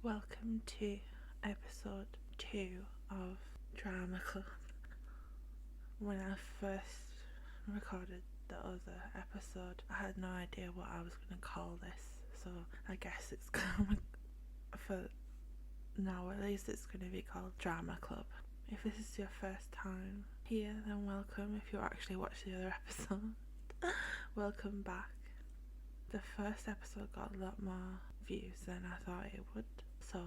Welcome to episode 2 of Drama Club. When I first recorded the other episode, I had no idea what I was going to call this, so I guess it's going to, for now at least, it's going to be called Drama Club. If this is your first time here, then welcome. If you actually watched the other episode, welcome back. The first episode got a lot more views than I thought it would, so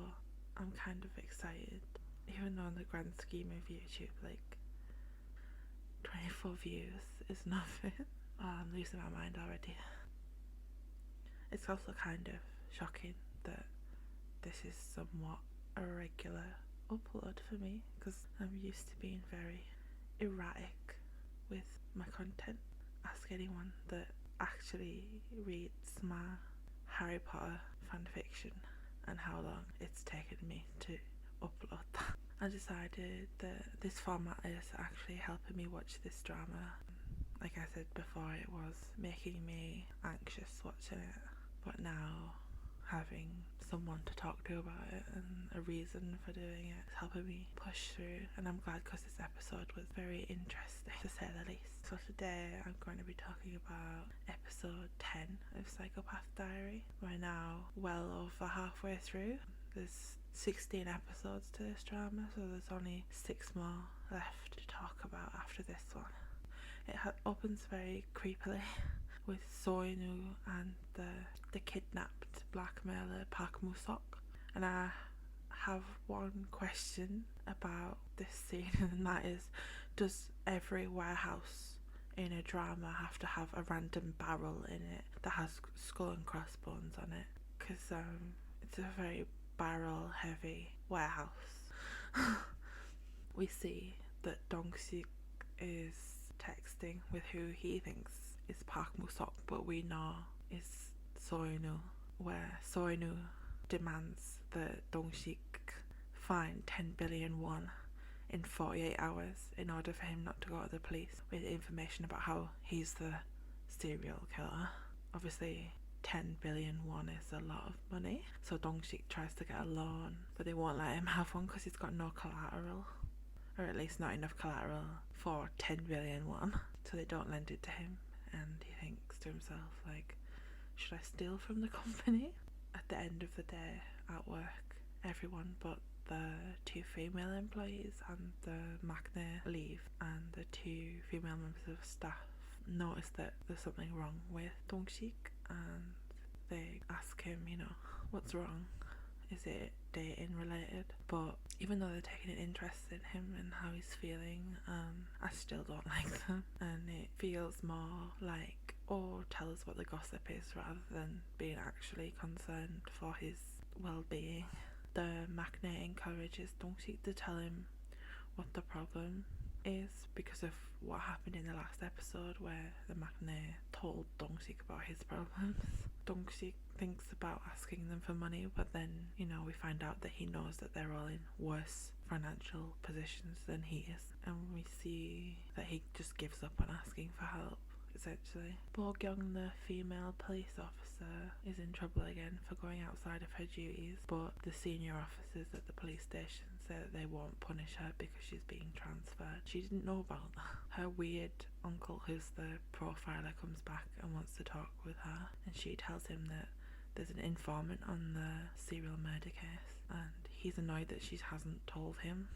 I'm kind of excited, even though in the grand scheme of YouTube, 24 views is nothing. Oh, I'm losing my mind already. It's also kind of shocking that this is somewhat a regular upload for me, because I'm used to being very erratic with my content. Ask anyone that actually reads my Harry Potter fanfiction and how long it's taken me to upload that. I decided that this format is actually helping me watch this drama. Like I said before, it was making me anxious watching it, but now having someone to talk to about it and a reason for doing it is helping me push through, and I'm glad because this episode was very interesting, to say the least. So today I'm going to be talking about episode 10 of Psychopath Diary. We're now well over halfway through. There's 16 episodes to this drama, so there's only 6 more left to talk about after this one. It opens very creepily with Soinu and the kidnapped blackmailer Park Musok, and I have one question about this scene, and that is, does every warehouse in a drama have to have a random barrel in it that has skull and crossbones on it? Because it's a very barrel heavy warehouse. We see that Dong-sik is texting with who he thinks is Park Musok, but we know is Soinu, where Soinu demands that Dong-sik find 10 billion won in 48 hours in order for him not to go to the police with information about how he's the serial killer. Obviously 10 billion won is a lot of money, so Dong-sik tries to get a loan, but they won't let him have one because he's got no collateral, or at least not enough collateral for 10 billion won, so they don't lend it to him, and he thinks to himself, should I steal from the company? At the end of the day at work, everyone but the 2 female employees and the maknae leave, and the 2 female members of staff notice that there's something wrong with Dong-sik, and they ask him, what's wrong? Is it dating related? But even though they're taking an interest in him and how he's feeling, I still don't like them, and it feels more like, tell us what the gossip is, rather than being actually concerned for his well-being. The maknae encourages Dong-sik to tell him what the problem is because of what happened in the last episode, where the maknae told Dong-sik about his problems. Dong-sik thinks about asking them for money, but then, we find out that he knows that they're all in worse financial positions than he is, and we see that he just gives up on asking for help, essentially. Bo-kyung, the female police officer, is in trouble again for going outside of her duties, but the senior officers at the police station say that they won't punish her because she's being transferred. She didn't know about that. Her weird uncle, who's the profiler, comes back and wants to talk with her, and she tells him that there's an informant on the serial murder case, and he's annoyed that she hasn't told him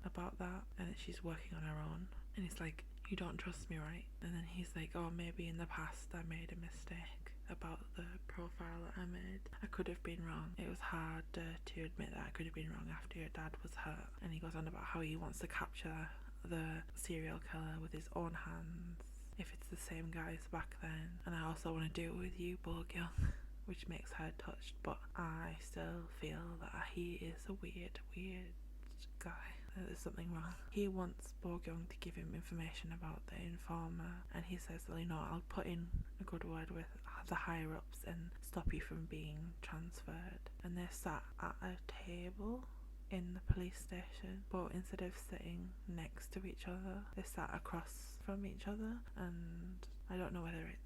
about that and that she's working on her own. And he's like, you don't trust me, right? And then he's like, maybe in the past I made a mistake about the profile that I made. I could have been wrong. It was hard to admit that I could have been wrong after your dad was hurt. And he goes on about how he wants to capture the serial killer with his own hands, if it's the same guy as back then. And I also want to do it with you, Bo-kyung, which makes her touched, but I still feel that he is a weird guy. There's something wrong. He wants Bo-kyung to give him information about the informer, and he says that, I'll put in a good word with the higher ups and stop you from being transferred. And they're sat at a table in the police station, but instead of sitting next to each other, they sat across from each other, and I don't know whether it's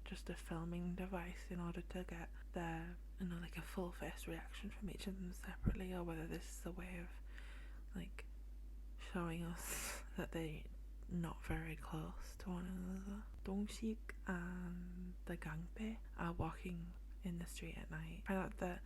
just a filming device in order to get their like a full face reaction from each of them separately, or whether this is a way of like showing us that they're not very close to one another. Dong-sik and the Gangpei are walking in the street at night. Find out that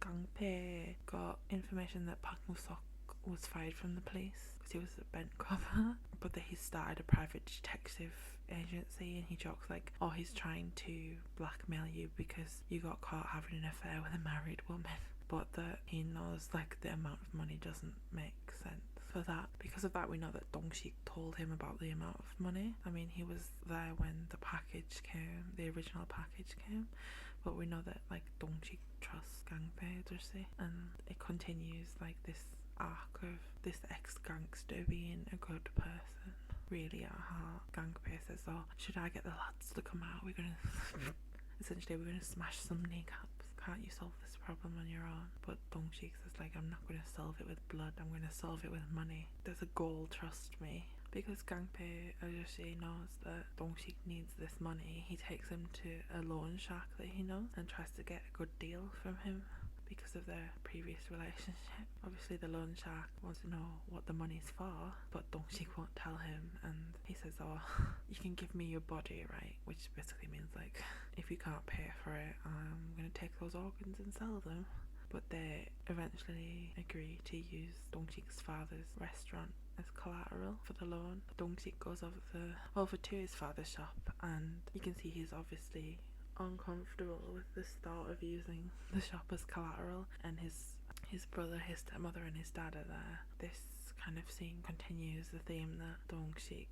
Gangpei got information that Park Moo-sok was fired from the police because he was a bent cover, but that he started a private detective agency, and he jokes like, oh, he's trying to blackmail you because you got caught having an affair with a married woman, but that he knows like the amount of money doesn't make sense for that. Because of that, we know that Dong-sik told him about the amount of money. I mean, he was there when the package came, the original package came, but we know that like Dong-sik trusts Gangpei, does he? And it continues like this arc of this ex-gangster being a good person. Really at heart, Gangpei says, oh, should I get the lads to come out? We're gonna essentially we're gonna smash some kneecaps. Can't you solve this problem on your own? But Dong-sik says like, I'm not gonna solve it with blood, I'm gonna solve it with money. There's a goal, trust me. Because Gangpei Ajoshi knows that Dong-sik needs this money, he takes him to a loan shark that he knows and tries to get a good deal from him because of their previous relationship. Obviously the loan shark wants to know what the money's for, but Dong-sik won't tell him, and he says, oh, you can give me your body, right? Which basically means like, if you can't pay for it, I'm gonna take those organs and sell them. But they eventually agree to use Dong-sik's father's restaurant as collateral for the loan. Dong-sik goes over to his father's shop, and you can see he's obviously uncomfortable with this thought of using the shop as collateral, and his brother, his stepmother and his dad are there. This kind of scene continues the theme that Dong-sik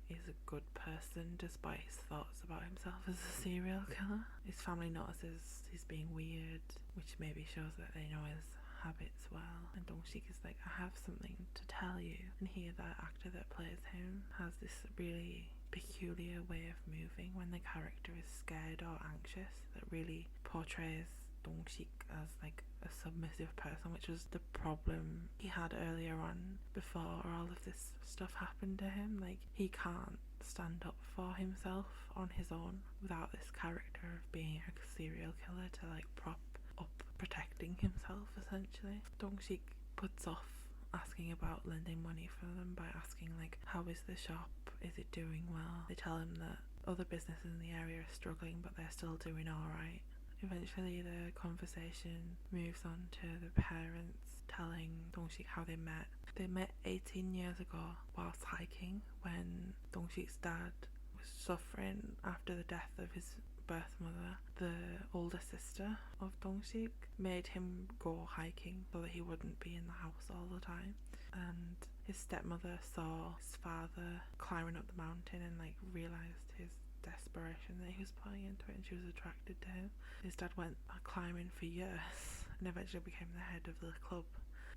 is a good person despite his thoughts about himself as a serial killer. His family notices he's being weird, which maybe shows that they know his habits well, and Dong-sik is like, I have something to tell you. And here the actor that plays him has this really peculiar way of moving when the character is scared or anxious that really portrays Dong-sik as like a submissive person, which was the problem he had earlier on before all of this stuff happened to him. Like, he can't stand up for himself on his own without this character of being a serial killer to like prop up protecting himself, essentially. Dong-sik puts off asking about lending money for them by asking like, how is the shop, is it doing well? They tell him that other businesses in the area are struggling, but they're still doing alright. Eventually the conversation moves on to the parents telling Dong-sik how they met. They met 18 years ago whilst hiking, when Dong-sik's dad was suffering after the death of his birth mother. The older sister of Dong-sik made him go hiking so that he wouldn't be in the house all the time, and his stepmother saw his father climbing up the mountain and like realised his desperation that he was putting into it, and she was attracted to him. His dad went climbing for years and eventually became the head of the club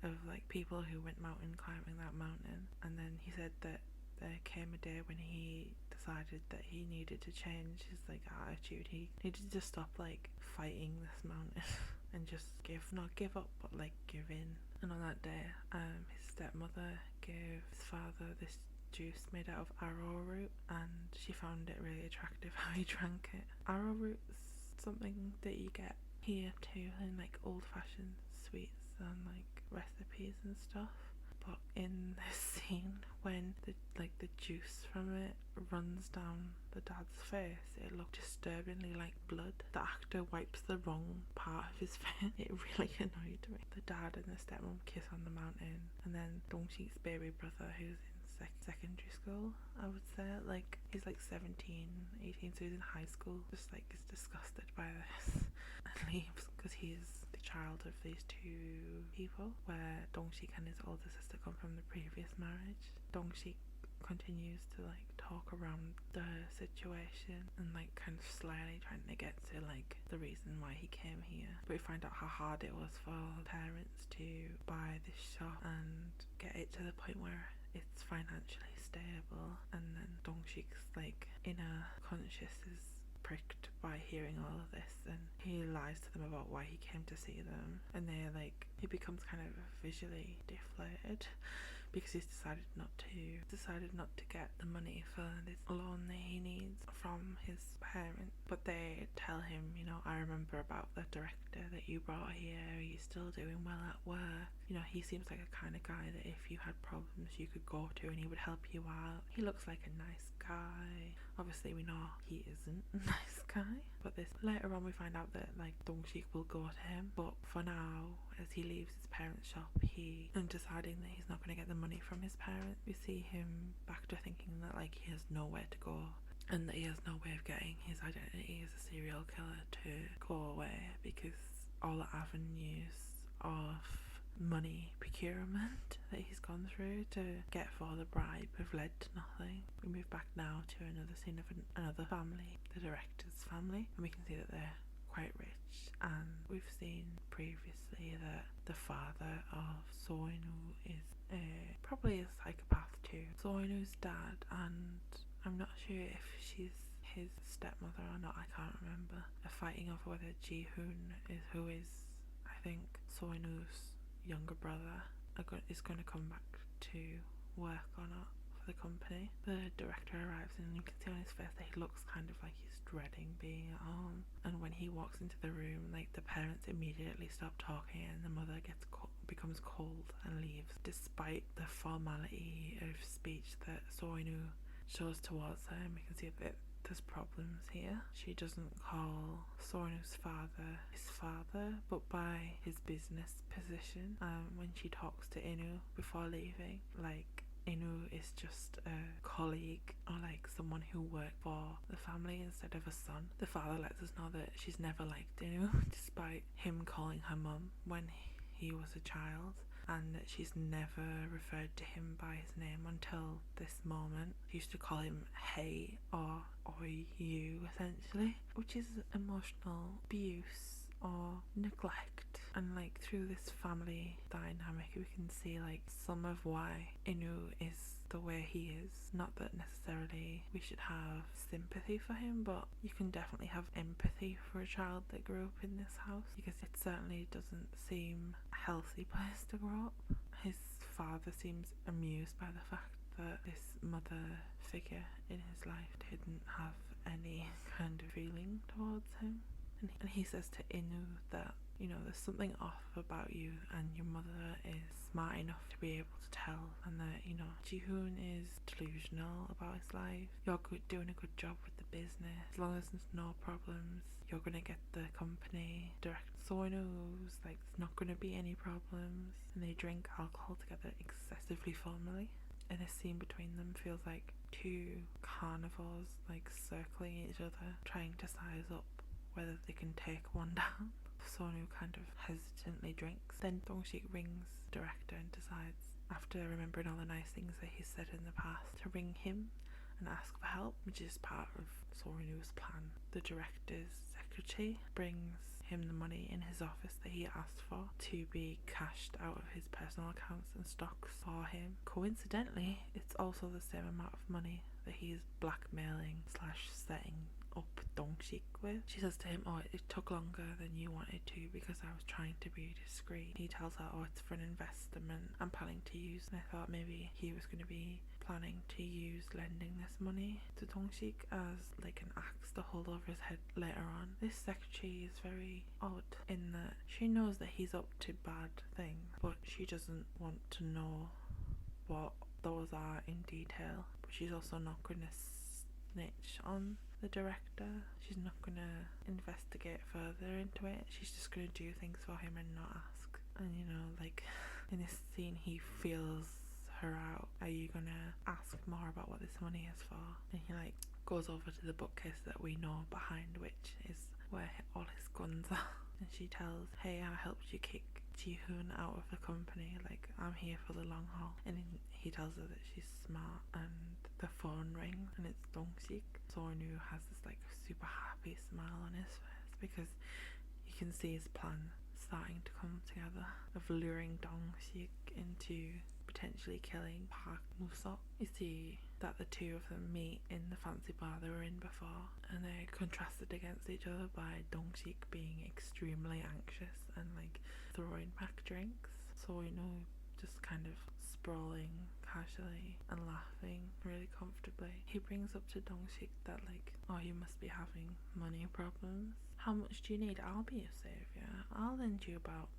of like people who went mountain climbing that mountain. And then he said that there came a day when he decided that he needed to change his like attitude. He needed to stop like fighting this mountain and just not give up, but like give in. And on that day, his stepmother gave his father this juice made out of arrowroot, and she found it really attractive how he drank it. Arrowroot's something that you get here too in like old-fashioned sweets and like recipes and stuff. But in this scene, when the juice from it runs down the dad's face, it looked disturbingly like blood. The actor wipes the wrong part of his face. It really annoyed me. The dad and the stepmom kiss on the mountain, and then Dong-sik's baby brother, who's in secondary school, I would say, like he's like 17, 18, so he's in high school, just like is disgusted by this and leaves because he's the child of these two people, where Dong-sik and his older sister come from the previous marriage. Dong-sik continues to like talk around the situation and like kind of slyly trying to get to like the reason why he came here, but we find out how hard it was for parents to buy this shop and get it to the point where it's financially stable. And then Dong-sik's like inner conscience is pricked by hearing all of this, and he lies to them about why he came to see them, and he becomes kind of visually deflated because he's decided not to get the money for this loan that he needs from his parents. But they tell him, you know, I remember about the director that you brought here, are you still doing well at work? You know, he seems like a kind of guy that if you had problems you could go to and he would help you out. He looks like a nice guy. Obviously we know he isn't a nice guy, but this later on we find out that like Dong-sik will go to him, but for now, as he leaves his parents' shop, and deciding that he's not going to get the money from his parents, we see him back to thinking that like he has nowhere to go and that he has no way of getting his identity as a serial killer to go away, because all the avenues of money procurement that he's gone through to get for the bribe have led to nothing. We move back now to another scene of another family, the director's family, and we can see that they're quite rich, and we've seen previously that the father of Soinu is probably a psychopath too. Soinu's dad, and I'm not sure if she's his stepmother or not, I can't remember, are fighting over whether Ji-hoon who is I think Soinu's younger brother is going to come back to work or not for the company. The director arrives and you can see on his face that he looks kind of like he's dreading being at home, and when he walks into the room, like the parents immediately stop talking and the mother becomes cold and leaves, despite the formality of speech that Soinu shows towards her. And we can see that there's problems here. She doesn't call Soinu's father his father, but by his business position. When she talks to Inu before leaving, like Inu is just a colleague or like someone who worked for the family instead of a son. The father lets us know that she's never liked Inu, despite him calling her mum when he was a child, and that she's never referred to him by his name until this moment. She used to call him hey or you, essentially, which is emotional abuse or neglect. And like through this family dynamic we can see like some of why Inu is the way he is. Not that necessarily we should have sympathy for him, but you can definitely have empathy for a child that grew up in this house, because it certainly doesn't seem a healthy place to grow up. His father seems amused by the fact that this mother figure in his life didn't have any kind of feeling towards him, and he says to Inu that, you know, there's something off about you and your mother is smart enough to be able to tell, and that, you know, Ji-hoon is delusional about his life. You're doing a good job with the business. As long as there's no problems, you're gonna get the company. Direct Soinu's like there's not gonna be any problems, and they drink alcohol together excessively formally. And this scene between them feels like two carnivores like circling each other, trying to size up whether they can take one down. Soinu kind of hesitantly drinks. Then Dong-sik rings director and decides, after remembering all the nice things that he's said in the past, to ring him and ask for help, which is part of Soinu's plan. The director's secretary brings him the money in his office that he asked for to be cashed out of his personal accounts and stocks for him. Coincidentally, it's also the same amount of money that he's blackmailing / setting up Dong-sik with. She says to him, oh, it took longer than you wanted to because I was trying to be discreet. He tells her, oh, it's for an investment I'm planning to use. And I thought maybe he was going to be planning to use lending this money to Dong-sik as like an axe to hold over his head later on. This secretary is very odd in that she knows that he's up to bad things, but she doesn't want to know what those are in detail. But she's also not going to snitch on the director. She's not going to investigate further into it. She's just going to do things for him and not ask. And you know, like in this scene he feels her out. Are you gonna ask more about what this money is for? And he like goes over to the bookcase that we know behind which is where all his guns are. And she tells, hey, I helped you kick Ji-hoon out of the company, like I'm here for the long haul. And he tells her that she's smart, and the phone rings and it's Dong-sik. Soinu has this like super happy smile on his face because you can see his plan starting to come together of luring Dong-sik into potentially killing Park Musok. You see that the two of them meet in the fancy bar they were in before, and they're contrasted against each other by Dong-sik being extremely anxious and like throwing back drinks. So you know just kind of sprawling casually and laughing really comfortably. He brings up to Dong-sik that like, oh, you must be having money problems. How much do you need? I'll be your saviour. I'll lend you about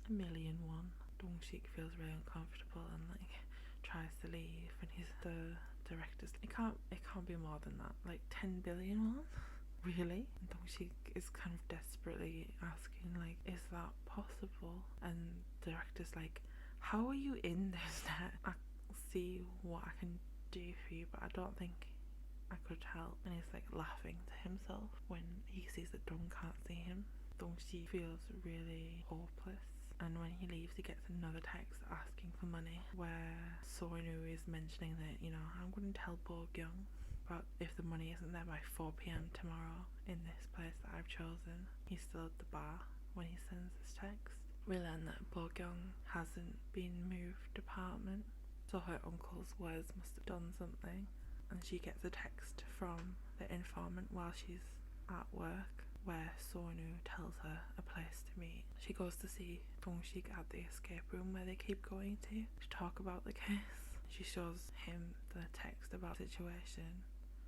1,000,000 won. Dong-sik feels really uncomfortable and like tries to leave, and he's the director's. It can't be more than that. Like 10 billion won. Really? And Dong-sik is kind of desperately asking, like, is that possible? And the director's like, how are you in this debt? I'll see what I can do for you, but I don't think I could help. And he's like laughing to himself when he sees that Dong can't see him. Dong-sik feels really hopeless. And when he leaves, he gets another text asking for money, where Soinu is mentioning that, you know, I'm going to tell Bo-kyung, but if the money isn't there by 4 p.m. tomorrow in this place that I've chosen. He's still at the bar when he sends this text. We learn that Bo-kyung hasn't been moved apartment, so her uncle's words must have done something. And she gets a text from the informant while she's at work, where Soinu tells her a place to meet. She goes to see Dong-sik at the escape room where they keep going to talk about the case. She shows him the text about the situation,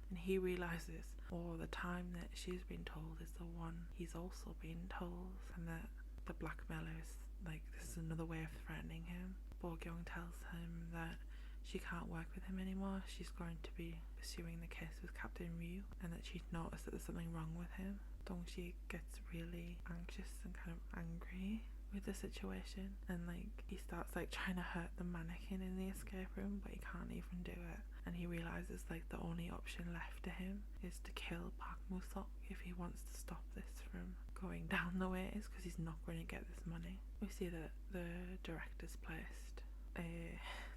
and he realises, oh, the time that she's been told is the one he's also been told, and that the blackmailer is like, this is another way of threatening him. Bo-kyung tells him that she can't work with him anymore. She's going to be pursuing the case with Captain Ryu, and that she's noticed that there's something wrong with him. Dong-sik gets really anxious and kind of angry with the situation, and like he starts like trying to hurt the mannequin in the escape room, but he can't even do it. And he realizes like the only option left to him is to kill Park Musok if he wants to stop this from going down the way it is, because he's not going to get this money. We see that the director's placed a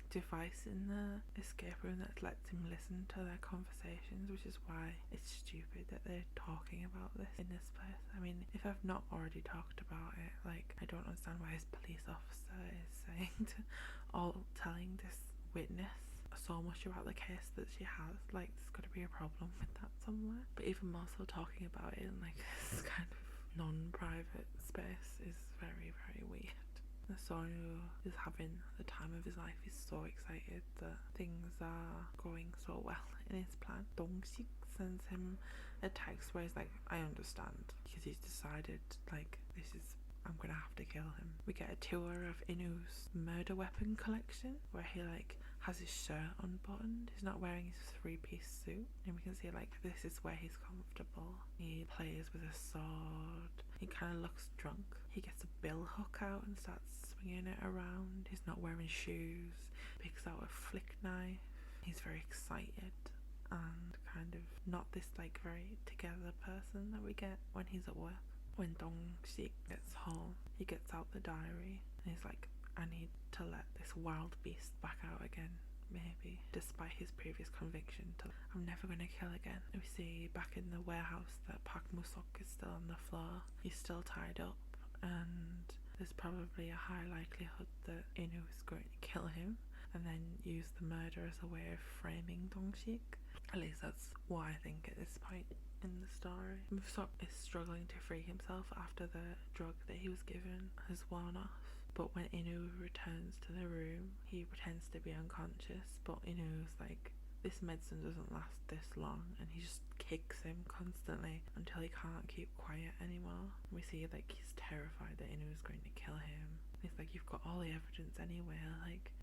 device in the escape room that lets him listen to their conversations, which is why it's stupid that they're talking about this in this place. I mean, if I've not already talked about it, like, I don't understand why his police officer is saying telling this witness so much about the case that she has. Like, there's got to be a problem with that somewhere. But even more so, talking about it in like this kind of non-private space is very, very weird. Soinu is having the time of his life. He's so excited that things are going so well in his plan. Dong-sik sends him a text where he's like, I understand, because he's decided, like, I'm gonna have to kill him. We get a tour of Inu's murder weapon collection, where he like has his shirt unbuttoned. He's not wearing his 3-piece suit, and we can see like this is where he's comfortable. He plays with a sword. He kind of looks drunk. He gets a bill hook out and starts swinging it around. He's not wearing shoes. Picks out a flick knife. He's very excited and kind of not this like very together person that we get when he's at work. When Dong-sik gets home, he gets out the diary and he's like, I need to let this wild beast back out again, maybe, despite his previous conviction to, I'm never going to kill again. We see back in the warehouse that Park Musok is still on the floor. He's still tied up, and there's probably a high likelihood that Inu is going to kill him and then use the murder as a way of framing Dong-sik. At least that's what I think at this point in the story. Musok is struggling to free himself after the drug that he was given has worn off. But when Inu returns to the room, he pretends to be unconscious, but Inu's like, this medicine doesn't last this long, and he just kicks him constantly until he can't keep quiet anymore. We see like he's terrified that Inu is going to kill him. He's like, you've got all the evidence anyway,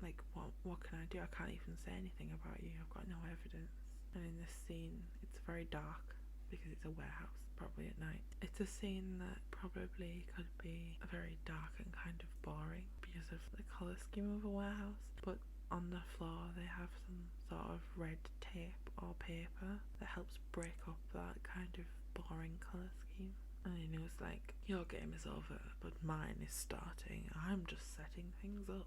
like what can I do? I can't even say anything about you, I've got no evidence. And in this scene, it's very dark because it's a warehouse, probably at night. It's a scene that probably could be very dark and kind of boring because of the colour scheme of a warehouse, but on the floor they have some sort of red tape or paper that helps break up that kind of boring colour scheme. And he was like, your game is over, but mine is starting. I'm just setting things up.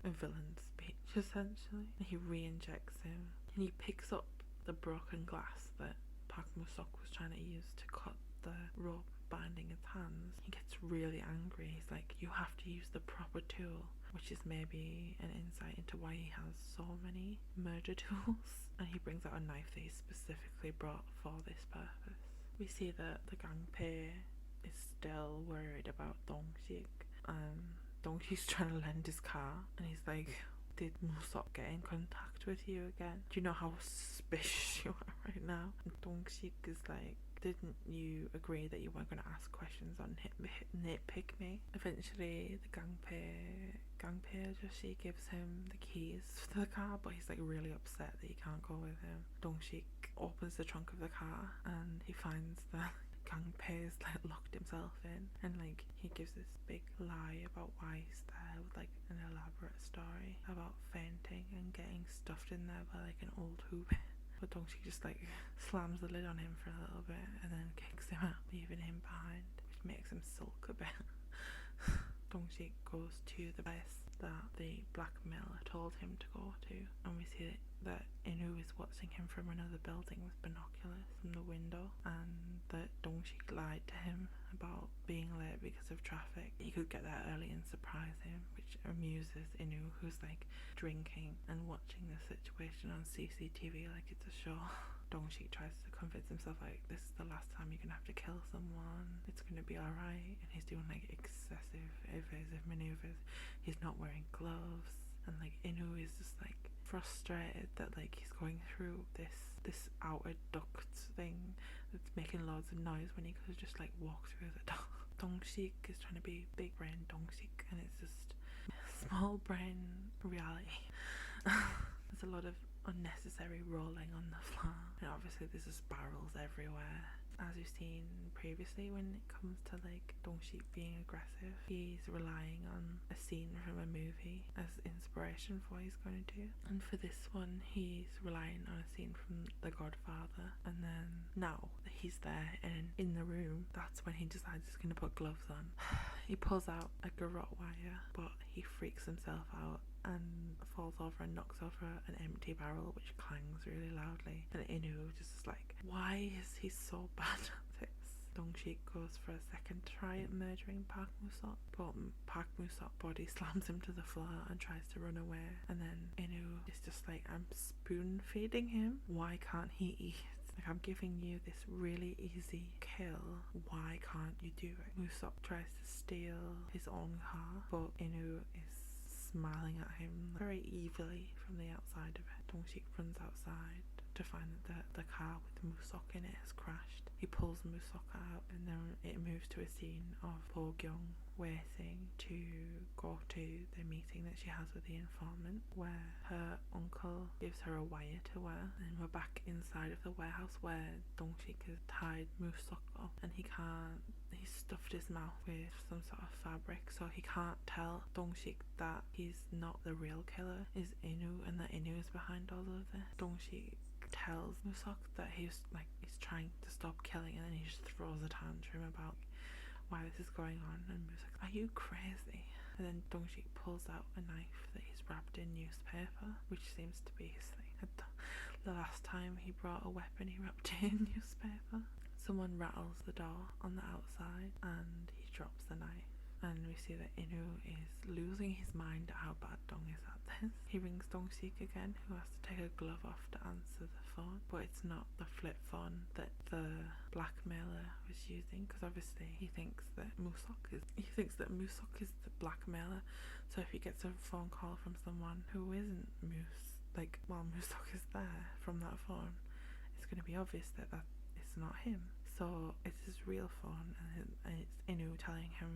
A villain speech, essentially. And he re-injects him, and he picks up the broken glass that Park Musok was trying to use to cut the rope binding his hands. He gets really angry. He's like, you have to use the proper tool, which is maybe an insight into why he has so many murder tools. And he brings out a knife that he specifically brought for this purpose. We see that the Gangpei is still worried about Dong-sik. Dongshik's trying to lend his car, and he's like, did Musok get in contact with you again? Do you know how suspicious you are right now? And Dongshik is like, didn't you agree that you weren't going to ask questions on nitpick me? Eventually, the Gangpei she gives him the keys to the car, but he's like really upset that he can't go with him. Dongshik opens the trunk of the car and he finds that Gangpei's like locked himself in, and like he gives this big lie about why he's there with like an elaborate story about fainting and getting stuffed in there by like an old hoop. But Dongshik just like slams the lid on him for a little bit and then kicks him out, leaving him behind, which makes him sulk a bit. Dongshik goes to the place that the blackmailer told him to go to, and we see that Inu is watching him from another building with binoculars from the window, and that Dongshik lied to him about being late because of traffic. He could get there early and surprise him, which amuses Inu, who's like drinking and watching the situation on CCTV like it's a show. Dongshik tries to convince himself like, this is the last time you're gonna have to kill someone, it's gonna be alright, and he's doing like excessive evasive maneuvers. He's not wearing gloves, and like Inu is just like frustrated that like he's going through this outer duct thing that's making loads of noise when he could just like walk through the door. Dongshik is trying to be big brain Dongshik, and it's just small brain reality. There's a lot of unnecessary rolling on the floor, and obviously there's just barrels everywhere. As we've seen previously, when it comes to like Dongshik being aggressive, he's relying on a scene from a movie as inspiration for what he's going to do, and for this one he's relying on a scene from The Godfather. And then now that he's there and in the room, that's when he decides he's going to put gloves on. He pulls out a garrote wire, but he freaks himself out and falls over and knocks over an empty barrel, which clangs really loudly. And Inu just is like, why is he so bad at this? Dongshik goes for a second try at murdering Park Musok, but Park Musok body slams him to the floor and tries to run away. And then Inu is just like, I'm spoon feeding him, why can't he eat? Like, I'm giving you this really easy kill, why can't you do it? Musok tries to steal his own car, but Inu is smiling at him very evilly from the outside of it. Dongshik runs outside to find that the car with Musok in it has crashed. He pulls Musok out, and then it moves to a scene of Po Gyung waiting to go to the meeting that she has with the informant, where her uncle gives her a wire to wear. And we're back inside of the warehouse where Dongshik has tied Musok up, and he's stuffed his mouth with some sort of fabric, so he can't tell Dongshik that he's not the real killer, is Inu, and that Inu is behind all of this. Dongshik tells Musok that he's trying to stop killing, and then he just throws a tantrum about why this is going on, and Musok's like, are you crazy? And then Dongshik pulls out a knife that he's wrapped in newspaper, which seems to be his thing. The last time he brought a weapon, he wrapped it in newspaper. Someone rattles the door on the outside, and he drops the knife. And we see that Inu is losing his mind at how bad Dong is at this. He rings Dongshik again, who has to take a glove off to answer the phone, but it's not the flip phone that the blackmailer was using, because obviously he thinks that Musok is the blackmailer. So if he gets a phone call from someone who isn't while Musok is there from that phone, it's going to be obvious that it's not him. So it's his real phone, and it's Inu telling him,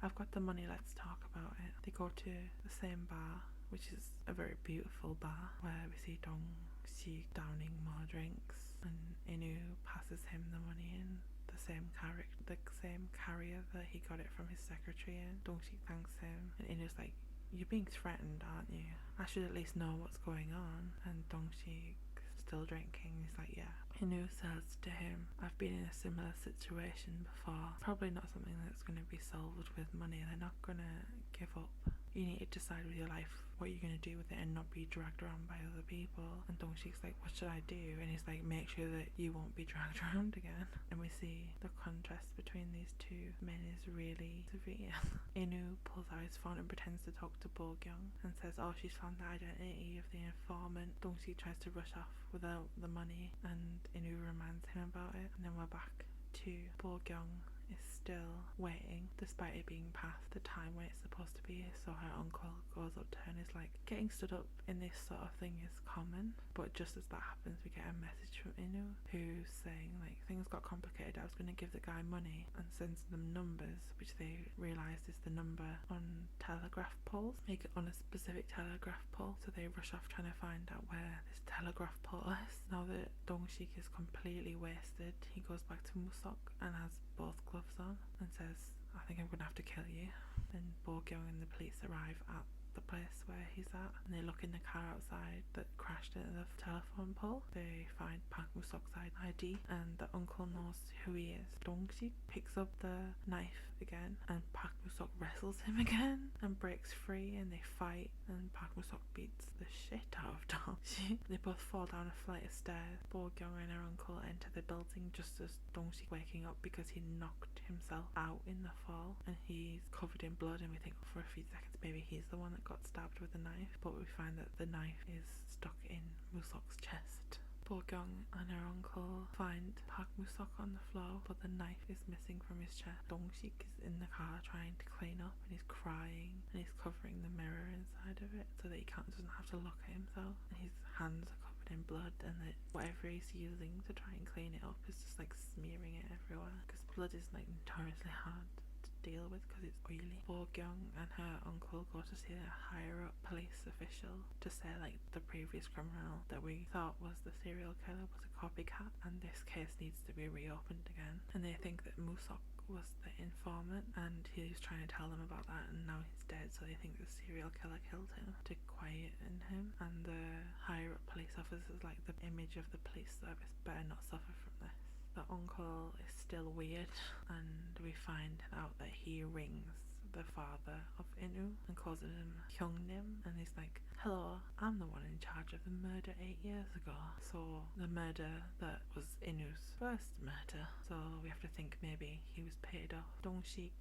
I've got the money, let's talk about it. They go to the same bar, which is a very beautiful bar, where we see Dongshik downing more drinks, and Inu passes him the money in the same carrier that he got it from his secretary in. Dongshik thanks him, and Inu's like, you're being threatened, aren't you? I should at least know what's going on. And Dongshik, still drinking, he's like, yeah. Inu says to him, I've been in a similar situation before. It's probably not something that's going to be solved with money. They're not going to give up. You need to decide with your life what you're going to do with it and not be dragged around by other people. And Dongshik's like, what should I do? And he's like, make sure that you won't be dragged around again. And we see the contrast between these two men is really severe. Inu pulls out his phone and pretends to talk to Bo Gyung and says, oh, she's found the identity of the informant. Dongshik tries to rush off without the money, and Inu reminds him about it. And then we're back to Bo Gyung is still waiting despite it being past the time when it's supposed to be. So her uncle goes up to her and is like, getting stood up in this sort of thing is common. But just as that happens, we get a message from Inu who's saying like, things got complicated, I was going to give the guy money, and sends them numbers which they realise is the number on telegraph poles, make it on a specific telegraph pole. So they rush off trying to find out where this telegraph pole is. Now that Dongshik is completely wasted, he goes back to Musok and has both gloves on and says, I think I'm gonna have to kill you. And Bo-kyung and the police arrive at the place where he's at, and they look in the car outside that crashed into the telephone pole. They find Park Musok's ID, and the uncle knows who he is. Dong-sik picks up the knife again, and Park Musok wrestles him again and breaks free, and they fight, and Park Musok beats the shit out of Dong-sik. They both fall down a flight of stairs. Bo-kyung and her uncle enter the building just as Dong-sik waking up because he knocked himself out in the fall, and he's covered in blood, and we think for a few seconds maybe he's the one that got stabbed with a knife, but we find that the knife is stuck in Musok's chest. Bo-kyung and her uncle find Park Musok on the floor, but the knife is missing from his chest. Dong-sik is in the car trying to clean up, and he's crying, and he's covering the mirror inside of it so that he doesn't have to look at himself, and his hands are covered in blood, and that whatever he's using to try and clean it up is just like smearing it everywhere, because blood is like notoriously hard to deal with because it's oily. Bo-kyung and her uncle go to see a higher up police official to say like the previous criminal that we thought was the serial killer was a copycat, and this case needs to be reopened again. And they think that Musok was the informant, and he was trying to tell them about that, and now he's dead, so they think the serial killer killed him to quieten him. And the higher up police officer is like, the image of the police service better not suffer from this. The uncle is still weird, and we find out that he rings the father of Inu and calls him Hyungnim, and he's like, hello, I'm the one in charge of the murder 8 years ago. So the murder that was Inu's first murder, so we have to think maybe he was paid off. Dong-sik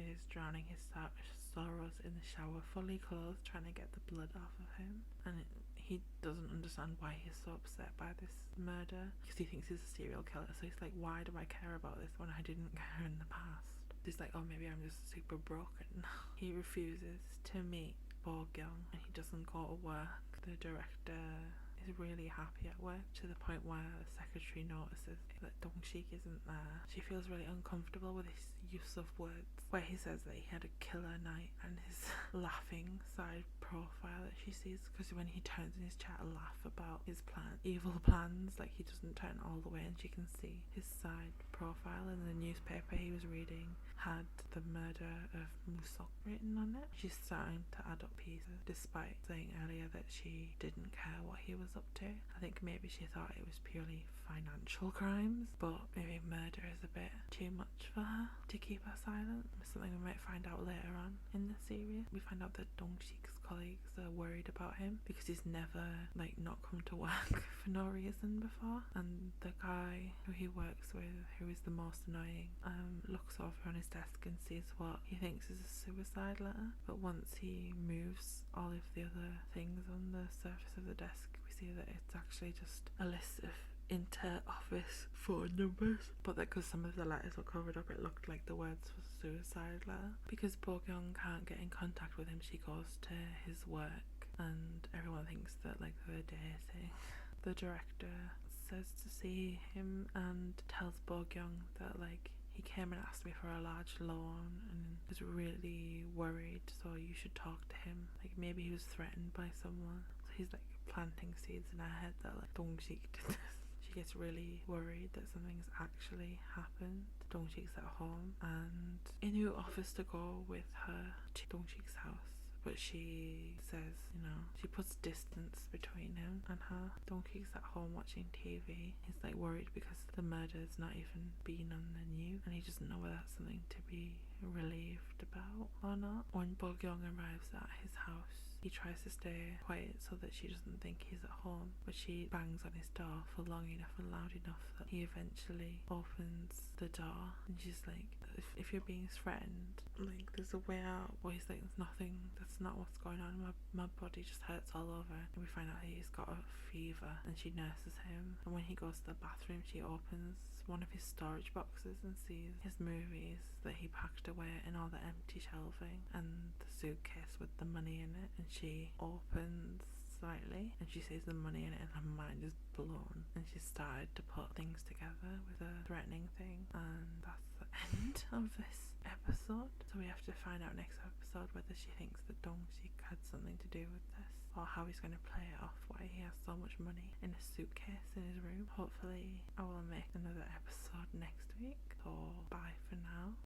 is drowning his sorrows in the shower, fully clothed, trying to get the blood off of him, and he doesn't understand why he's so upset by this murder, because he thinks he's a serial killer. So he's like, why do I care about this when I didn't care in the past? He's like, oh, maybe I'm just super broken. He refuses to meet Bo-kyung, and he doesn't go to work. The director is really happy at work, to the point where the secretary notices that Dong-sik isn't there. She feels really uncomfortable with his use of words, where he says that he had a killer night, and his laughing side profile that she sees, because when he turns in his chat to laugh about his evil plans, like he doesn't turn all the way, and she can see his side profile in the newspaper he was reading had the murder of Musok written on it. She's starting to add up pieces, despite saying earlier that she didn't care what he was up to. I think maybe she thought it was purely financial crimes, but maybe murder is a bit too much for her to keep her silent. Something we might find out later on in the series. We find out that Dong-sik's colleagues are worried about him because he's never like not come to work for no reason before, and the guy who he works with, who is the most annoying, looks over on his desk and sees what he thinks is a suicide letter, but once he moves all of the other things on the surface of the desk, we see that it's actually just a list of inter-office phone numbers, but that because some of the letters were covered up, it looked like the words was a suicide letter. Because Bo-kyung can't get in contact with him, she goes to his work, and everyone thinks that like they're dating. The director says to see him and tells Bo-kyung that like he came and asked me for a large loan and is really worried, so you should talk to him. Like maybe he was threatened by someone. So he's like planting seeds in her head that like Dong-sik did this. She gets really worried that something's actually happened. Dong-sik's at home, and Inu offers to go with her to Dong-sik's house, but she says, you know, she puts distance between him and her. Dong-sik's at home watching TV. He's like worried because the murder's not even been on the news, and he doesn't know whether that's something to be relieved about or not. When Bo-kyung arrives at his house, he tries to stay quiet so that she doesn't think he's at home, but she bangs on his door for long enough and loud enough that he eventually opens the door, and she's like, if you're being his friend, like, there's a way out. But he's like, there's nothing, that's not what's going on. My body just hurts all over. And we find out he's got a fever, and she nurses him. And when he goes to the bathroom, she opens one of his storage boxes and sees his movies that he packed away and all the empty shelving and the suitcase with the money in it. And she opens slightly and she sees the money in it, and her mind is blown, and she started to put things together with a threatening thing. And that's the end of this episode. So we have to find out next episode whether she thinks that Dong-sik had something to do with this, or how he's going to play it off, why he has so much money in a suitcase in his room. Hopefully I will make another episode next week. So bye for now.